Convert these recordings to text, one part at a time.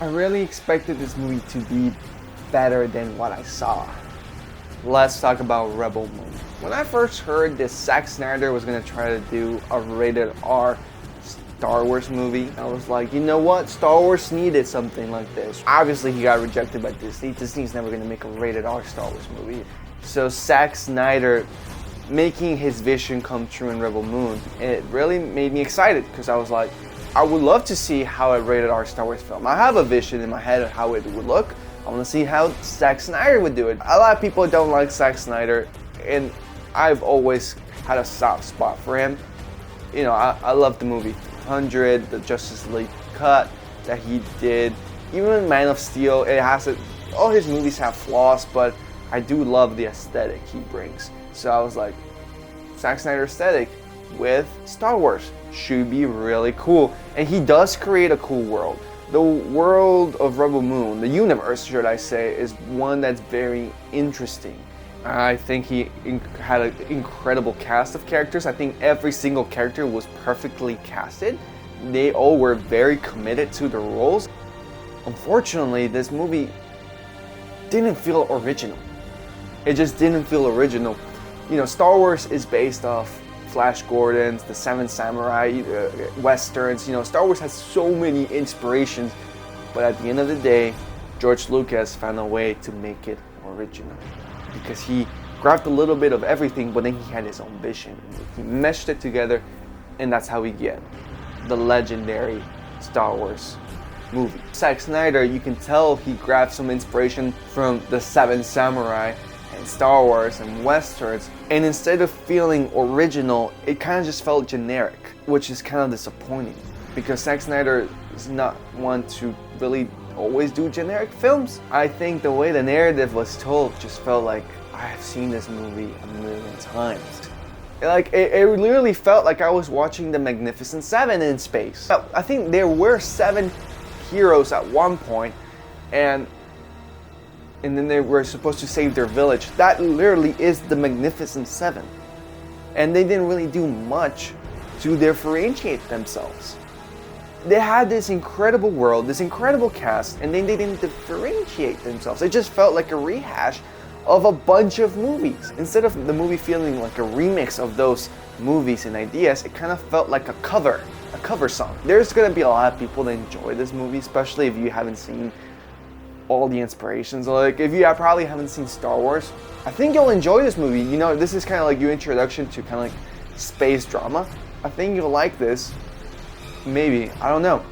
I really expected this movie to be better than what I saw. Let's talk about Rebel Moon. When I first heard that Zack Snyder was gonna try to do a rated R Star Wars movie, I was like, you know what? Star Wars needed something like this. Obviously, he got rejected by Disney. Disney's never gonna make a rated R Star Wars movie. So Zack Snyder making his vision come true in Rebel Moon, it really made me excited because I was like, I would love to see how a rated R Star Wars film. I have a vision in my head of how it would look. I want to see how Zack Snyder would do it. A lot of people don't like Zack Snyder, and I've always had a soft spot for him. You know, I love the movie 300, the Justice League cut that he did. Even Man of Steel, all his movies have flaws, but I do love the aesthetic he brings. So I was like, Zack Snyder aesthetic with Star Wars should be really cool. And he does create a cool world. The world of Rebel Moon, the universe, should I say, is one that's very interesting. I think he had an incredible cast of characters. I think every single character was perfectly casted. They all were very committed to their roles. Unfortunately, this movie didn't feel original. It just didn't feel original. You know, Star Wars is based off Flash Gordon's, the Seven Samurai, Westerns. You know, Star Wars has so many inspirations, but at the end of the day, George Lucas found a way to make it original because he grabbed a little bit of everything, but then he had his own vision. He meshed it together, and that's how we get the legendary Star Wars movie. Zack Snyder, you can tell he grabbed some inspiration from the Seven Samurai and Star Wars and Westerns, and instead of feeling original, it kind of just felt generic, which is kind of disappointing because Zack Snyder is not one to really always do generic films. I think the way the narrative was told just felt like I have seen this movie a million times. Like it literally felt like I was watching the Magnificent Seven in space. I think there were 7 heroes at one point, and then they were supposed to save their village. That literally is the Magnificent Seven. And they didn't really do much to differentiate themselves. They had this incredible world, this incredible cast, and then they didn't differentiate themselves. It just felt like a rehash of a bunch of movies. Instead of the movie feeling like a remix of those movies and ideas, it kind of felt like a cover song. There's gonna be a lot of people that enjoy this movie, especially if you haven't seen all the inspirations. Like if you probably haven't seen Star Wars, I think you'll enjoy this movie. You know, this is kind of like your introduction to kind of like space drama. I think you'll like this. Maybe, I don't know,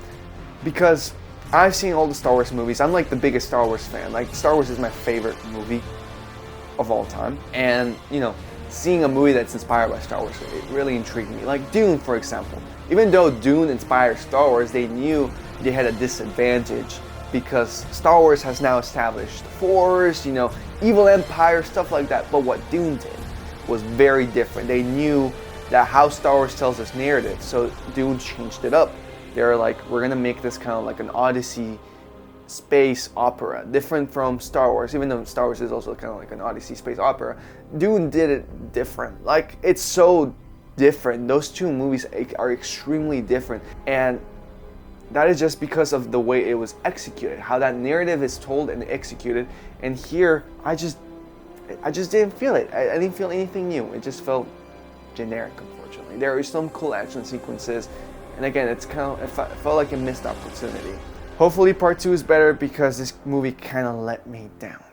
because I've seen all the Star Wars movies. I'm like the biggest Star Wars fan. Like Star Wars is my favorite movie of all time, and you know, seeing a movie that's inspired by Star Wars, it really intrigued me. Like Dune, for example. Even though Dune inspired Star Wars, they knew they had a disadvantage because Star Wars has now established the Force, you know, evil empire, stuff like that. But what Dune did was very different. They knew that how Star Wars tells this narrative, so Dune changed it up. They were like, we're gonna make this kind of like an Odyssey space opera, different from Star Wars. Even though Star Wars is also kind of like an Odyssey space opera, Dune did it different. Like it's so different. Those two movies are extremely different, and that is just because of the way it was executed, how that narrative is told and executed. And here, I just didn't feel it. I didn't feel anything new. It just felt generic, unfortunately. There are some cool action sequences, and again, it felt like a missed opportunity. Hopefully part 2 is better because this movie kind of let me down.